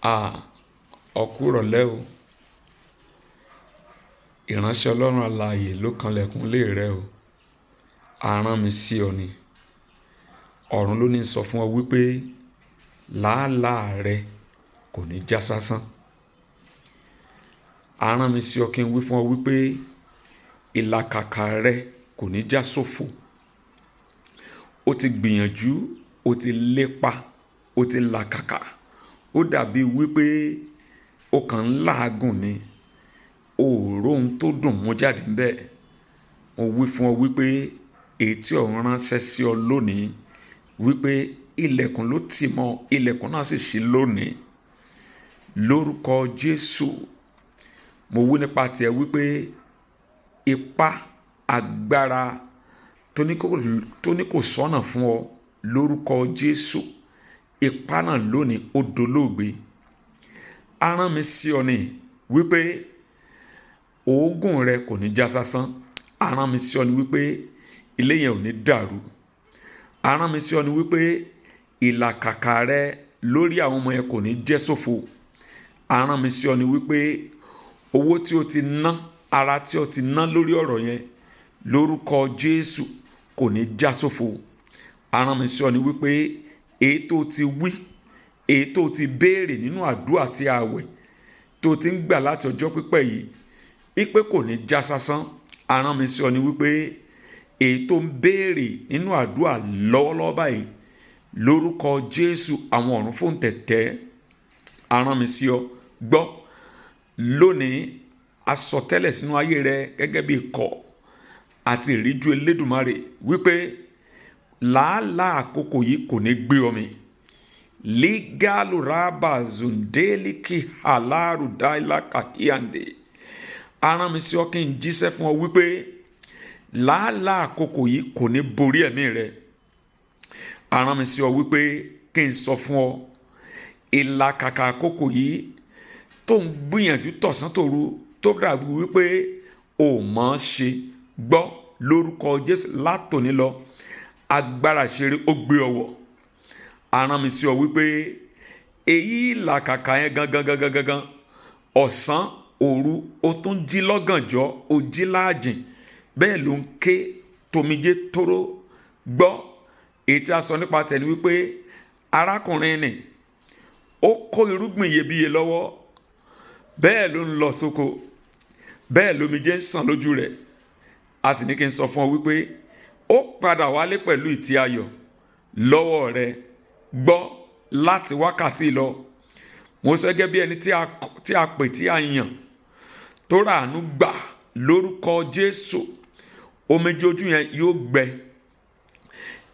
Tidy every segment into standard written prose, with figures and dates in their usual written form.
Ọkúrọ̀lẹ́ o, ìránṣẹ́ Ọlọ́run alààyè ló kanlẹ̀kùn ilé rẹ o. A rán mi sí ọ ni. Ọ̀run ló ní sọ fún ọ wípé làálàá rẹ kò ní já sásán. A rán mi sí ọ kí n wí fún ọ wípé ìlàkàkà rẹ kò ní já sófo. O ti gbìyànjú, o ti lépa, o ti làkàkà. Ó dàbí wípé o kàn ń làágùn ni. O ò róhun tó dùn mú jáde ńbẹ̀. Mo wí fún ọ wípé èyí tí ọ̀run ránṣẹ́ sí ọ lónìí wípé ilẹ̀kùn ló tì mọ́, ilẹ̀kùn náà sì ṣí lónìí. Lórúkọ Jésù, mo wí nípa tiẹ̀ wípé ipá agbára tó ní kò sọ́nà fún ọ lórúkọ Jésù, ipá náà lónìí ó dolóògbé. A rán mi sí ọ ní wípé òógùn rẹ kò ní já sásán. A rán mi sí ọ ní wípé ilé yẹn ò ní dàrú. A rán mi sí ọ ní wípé ìlàkàkà rẹ lórí àwọn ọmọ yẹn kò ní jẹ́ sófo. A rán mi sí ọ ní wípé owó tí o ti ná, ara tí o ti ná lórí ọ̀rọ̀ yẹn lórúkọ Jésù kò ní já sófo. A rán mi sí ọ ní wípé èyí tó ti wí, èyí tó ti béèrè nínú àdúrà àti ààwẹ̀ tó ti ń gbà láti ọjọ́ pípẹ́ yìí wípé kò ní já sásán. A rán mi sí ọ ní wípé èyí tó ń béèrè nínú àdúrà lọ́wọ́lọ́wọ́ báyìí lórúkọ Jésù àwọn ọ̀run fòun tẹ̀tẹ̀. A rán mi sí ọ gbọ́ lónìí asọtẹ́lẹ̀ sínú ayé rẹ gẹ́gẹ́ bí ikọ̀ àti ìríjú Elédùmarè wípé làálàá àkókò yìí kò ní gbé ọ mì. Ligalu raba zundeliki halaru daila kakiande. A rán mi sí ọ kí n jíṣẹ́ fún ọ wípé làálàá àkókò yìí kò ní borí ẹ̀mí rẹ. A rán mi sí ọ wípé kí n sọ fún ọ ìlàkàkà àkókò yìí tó ń gbìyànjú tọ̀sán tòru tó dàbí wípé o mọ̀ ọ́n ṣe gbọ́ lórúkọ Jésù látòní lọ agbára ìṣeré ó gbé ọ wọ̀. A rán mi sí ọ wípé èyí ìlàkàkà yẹn gangan ọ̀sán òru o tún jí lọ́gànjọ́ o jí láàjìn bẹ́ẹ̀ ló ń ké tomijé tóró gbọ́. Èyí tí a sọ nípa tẹ̀ ni wípé arákùnrin ni ó kó irúgbìn iyebíye lọ́wọ́ bẹ́ẹ̀ ló ń lọ sóko bẹ́ẹ̀ lomijé ń sàn lójú rẹ̀. A sì ní kí n sọ fún ọ wípé ó padà wálé pẹ̀lú ìtì ayọ̀ lọ́wọ́ rẹ̀ gbọ́ láti wákàtí lọ. Mo sọ gẹ́gẹ́ bí ẹni tí a pè tí a yàn tó ràánú gbà lórúkọ Jésù omijé ojú yẹn yóò gbẹ.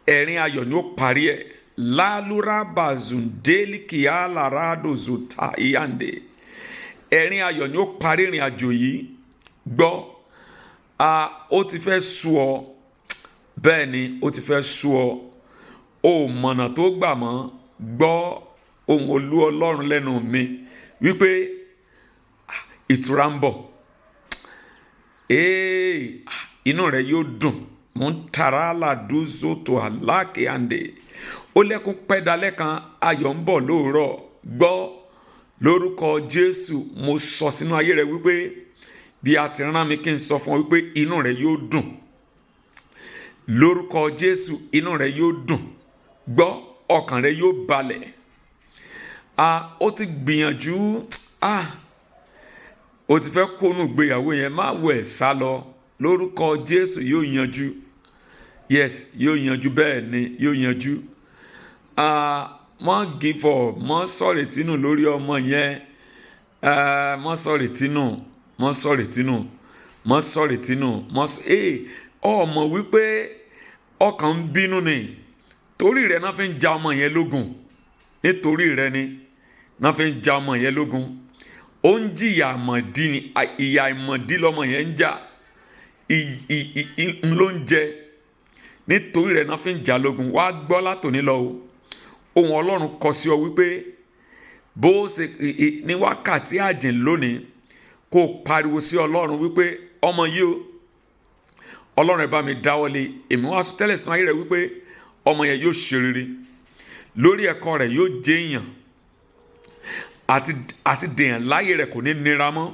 Ẹ̀rín ayọ̀ ni ó parí ẹ̀. Lálúrà bàzùndélìkì aláràdò zòtà ìyàndé. Ẹ̀rín ayọ̀ ni ó parí ìrìn àjò yìí gbọ́. Ó ti fẹ́ sú ọ bẹ́ẹ̀ ni ó ti fẹ́ sú ọ. O mọ̀nà tó gbà mọ́ gbọ́ ohùn Olú Ọlọ́run lẹ́nu mi wípé ìtura ń bọ̀. Inú rẹ yóò dùn. Mo ń tara aládùúzòtò aláàkíyàndé. Ó lẹ́kún pẹ́dalẹ́ kan ayọ̀ ń bọ̀ lóòrọ̀ gbọ́ lórúkọ Jésù. Mo sọ sínú ayé rẹ wípé bí a ti rán mi kí n sọ fún ọ wípé inú rẹ yóò dùn lórúkọ Jésù. Inú rẹ yóò dùn gbọ́ ọkàn rẹ yóò balẹ̀. Ó ti gbìyànjú ó ti fẹ́ kónú ìgbéyàwó yẹn má wẹ̀ sá lọ lórúkọ Jésù yóò yanjú. Yes, yóò yanjú bẹ́ẹ̀ ni yóò yanjú. Mọ́ give up, mọ́ sọ̀rètí nù lórí ọmọ yẹn. Mọ́ sọ̀rètí nù, mọ́ sọ̀rètí nù, mọ́ sọ̀rètí nù. Ọmọ wípé ọkàn ń bínú ni torí rẹ̀ náà fi ń ja ọmọ yẹn lógun. Nítorí rẹ̀ ni náà fi ń ja ọmọ yẹn lógun. Ó ń jìyà àmọ̀dí ni, ìyà ìmọ̀dí lọmọ yẹn ń jà ló ń jẹ. Nítorí rẹ̀ náà fi ń jà lógun. Wá gbọ́ látòní lọ o. Ohùn Ọlọ́run kọ sí ọ wípé bó ṣe ní wákàtí àjìn lónìí kó pariwo sí Ọlọ́run wípé ọmọ yìí o Ọlọ́run ẹ bá mi dáwọ́lé. Èmi wá sọ tẹ́lẹ̀ sínú ayé rẹ wípé ọmọ yẹn yóò ṣe rere lórí ẹ̀kọ́ rẹ̀ yóò jẹ́ èèyàn. àti dèèyàn láyé rẹ̀ kò ní nira mọ́.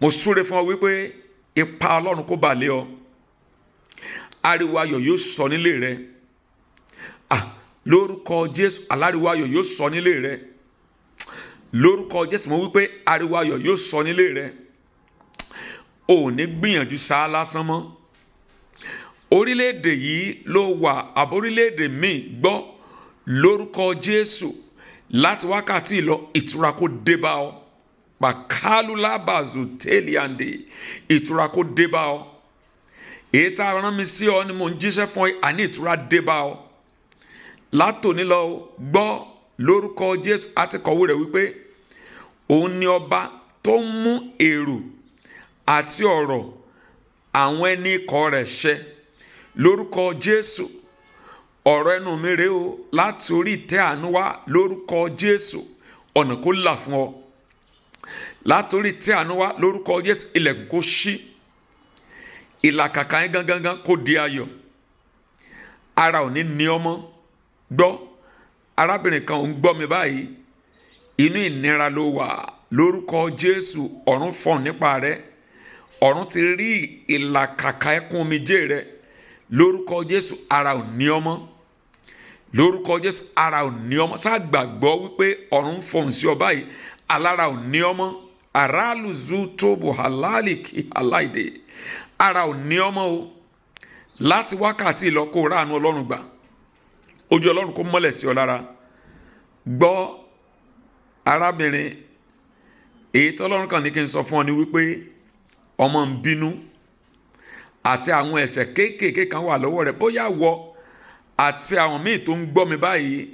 Mo súre fún ọ wípé ipa Ọlọ́run kó bà lé ọ. Ariwo ayọ̀ yóò sọ nílé rẹ. Lórúkọ Jésù, aláriwo ayọ̀ yóò sọ nílé rẹ. Lórúkọ Jésù, mo wípé ariwo ayọ̀ yóò sọ nílé rẹ. O ò ní gbìyànjú sá lásán mọ́. Orílẹ̀-èdè yìí ló wà àbí orílẹ̀-èdè míì gbọ́ lórúkọ Jésù láti wákàtí lọ ìtura kó dé bá ọ. Pàkálùlá bàzù tẹ́líàndé, ìtura kó dé bá ọ. Èyí tá a rán mi sí ọ ni mò ń jíṣẹ́ fún ẹ, àní ìtura dé bá ọ. Látòní lọ gbọ́ lórúkọ Jésù, àti kọ̀wé rẹ̀ wípé òun ni ọba tó ń mú èrò àti ọ̀rọ̀ àwọn ẹni ikọ̀ rẹ̀ ṣẹ. Lórúkọ Jésù, ọ̀rọ̀ ẹnu mi rèé o, láti orí ìtẹ́ àánú wá. Lórúkọ Jésù, ọ̀nà kó là fún ọ. Láti orí ìtẹ́ àánú wá, lórúkọ Jésù, ilẹ̀kùn kó ṣí. Ìlàkàkà yẹn gangan kó di ayọ̀. Ara ò ní ní ọmọ. Gbọ́, arábìnrin kan ò ń gbọ́ mi báyìí, inú ìnira ló wà. Lórúkọ Jésù, ọ̀run fọ̀n nípa rẹ. Ọ̀run ti rí ìlàkàkà ẹkún omijé rẹ. Lórúkọ Jésù, ara ò ní ọmọ. Lórúkọ Jésù, ara ò ní ọmọ. Ṣá gbàgbọ́ wípé ọ̀run fọ̀n sí ọ báyìí, alára ò ní ọmọ. Aráàlùzú tóbù halálìkì aláìdè. Ara ò ní ọmọ o. Láti wákàtí lọ kó ráàánú Ọlọ́run gbà. Ojú Ọlọ́run kó mọ́lẹ̀ sí ọ lára. Gbọ́, arábìnrin, èyí tí Ọlọ́run kàn ní kí n sọ fún ọ ni wípé ọmọ ń bínú àti àwọn ẹ̀ṣẹ̀ kéékèèké kan wà lọ́wọ́ rẹ̀. Bóyá wọ àti àwọn míì tó ń gbọ́ mi báyìí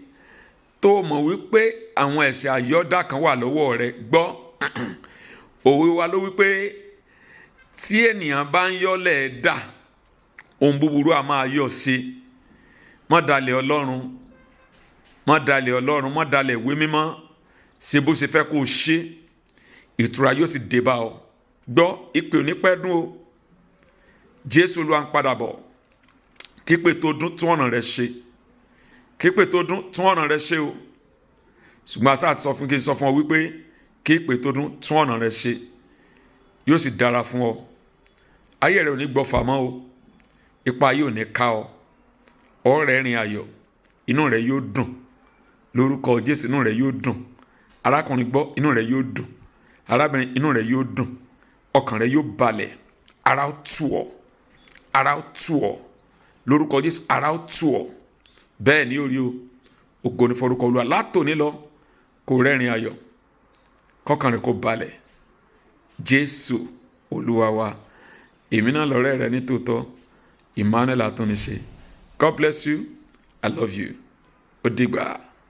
tó mọ̀ wípé àwọn ẹ̀ṣẹ̀ àyọ́dá kan wà lọ́wọ́ rẹ̀. Gbọ́, òwe wa ló wípé tí ènìyàn bá ń yọ́lẹ̀ dà, ohun búburú a máa yọ̀ sí. Má dalẹ̀ Ọlọ́run, má dalẹ̀ Ọlọ́run, má dalẹ̀ ìwé mímọ́. Ṣe bó ṣe fẹ́ kó o ṣe, ìtura yóò sì dé bá ọ. Gbọ́, ìpè ò ní pẹ́ dún o. Jésù Olúwa ń padà bọ̀. Kípè tó dún tún ọ̀nà rẹ ṣe. Kípè tó dún tún ọ̀nà rẹ ṣe o. Ṣùgbọ́n àṣà àti sọ fún kí n sọ fún ọ wípé kípè tó dún tún ọ̀nà rẹ ṣe. Yóò sì dára fún ọ. Ayé rẹ ò ní gbọfà mọ́ o. Ipa ayé ò ní ká ọ. Ọ̀rẹ́ rìn ayọ̀, inú rẹ yóò dùn. Lórúkọ Jésù, inú rẹ yóò dùn. Arákùnrin gbọ́, inú rẹ yóò dùn. Arábìnrin, inú rẹ yóò dùn. Ọkàn rẹ yóò balẹ̀. Ara ó tù ọ́. Ara ó tù ọ́. Lórúkọ Jésù, ara ó tù ọ́. Bẹ́ẹ̀ ni ó rí o. Ògo ni forúkọ Olúwa. Látòní lọ kó rẹ́rìn ayọ̀. Kọ́kàn rẹ kó balẹ̀. Jésù Olúwa wa. Èmi náà lọ̀rẹ́ rẹ ní tòótọ́. Emmanuel Atúnníṣe. God bless you. I love you. Ó dìgbà.